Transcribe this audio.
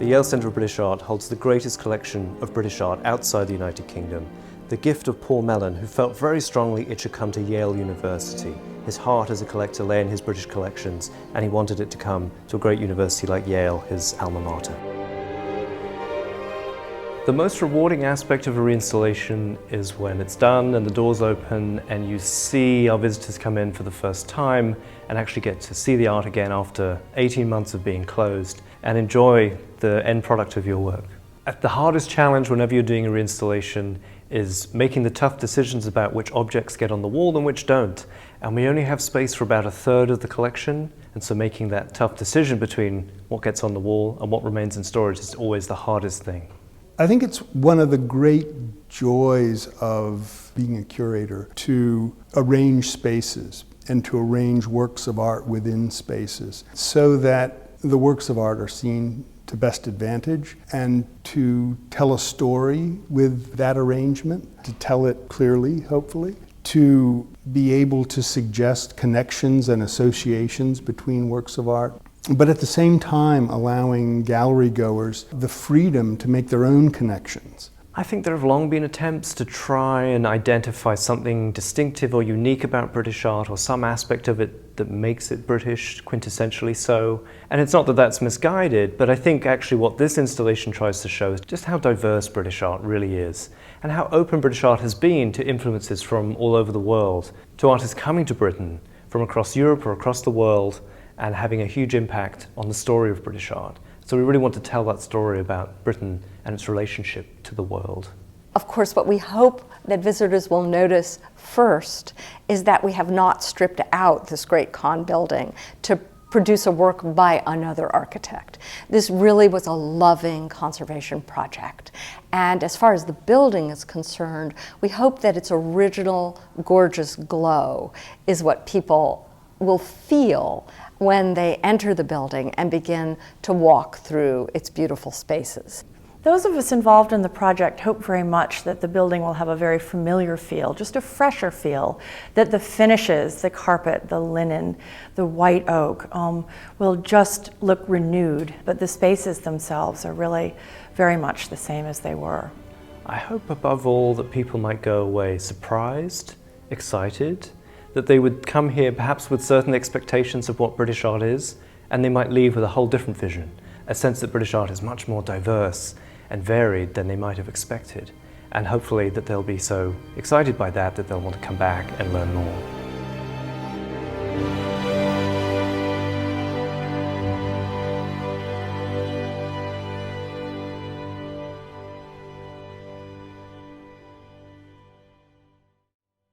The Yale Center of British Art holds the greatest collection of British art outside the United Kingdom, the gift of Paul Mellon, who felt very strongly it should come to Yale University. His heart as a collector lay in his British collections, and he wanted it to come to a great university like Yale, his alma mater. The most rewarding aspect of a reinstallation is when it's done and the doors open and you see our visitors come in for the first time and actually get to see the art again after 18 months of being closed and enjoy the end product of your work. The hardest challenge whenever you're doing a reinstallation is making the tough decisions about which objects get on the wall and which don't. And we only have space for about 1/3 of the collection, and so making that tough decision between what gets on the wall and what remains in storage is always the hardest thing. I think it's one of the great joys of being a curator to arrange spaces and to arrange works of art within spaces so that the works of art are seen to best advantage, and to tell a story with that arrangement, to tell it clearly, hopefully, to be able to suggest connections and associations between works of art, but at the same time allowing gallery goers the freedom to make their own connections. I think there have long been attempts to try and identify something distinctive or unique about British art, or some aspect of it that makes it British, quintessentially so. And it's not that that's misguided, but I think actually what this installation tries to show is just how diverse British art really is, and how open British art has been to influences from all over the world, to artists coming to Britain from across Europe or across the world and having a huge impact on the story of British art. So we really want to tell that story about Britain and its relationship to the world. Of course, what we hope that visitors will notice first is that we have not stripped out this great Kahn building to produce a work by another architect. This really was a loving conservation project. And as far as the building is concerned, we hope that its original gorgeous glow is what people will feel when they enter the building and begin to walk through its beautiful spaces. Those of us involved in the project hope very much that the building will have a very familiar feel, just a fresher feel, that the finishes, the carpet, the linen, the white oak will just look renewed, but the spaces themselves are really very much the same as they were. I hope above all that people might go away surprised, excited, that they would come here perhaps with certain expectations of what British art is, and they might leave with a whole different vision, a sense that British art is much more diverse and varied than they might have expected, and hopefully that they'll be so excited by that that they'll want to come back and learn more.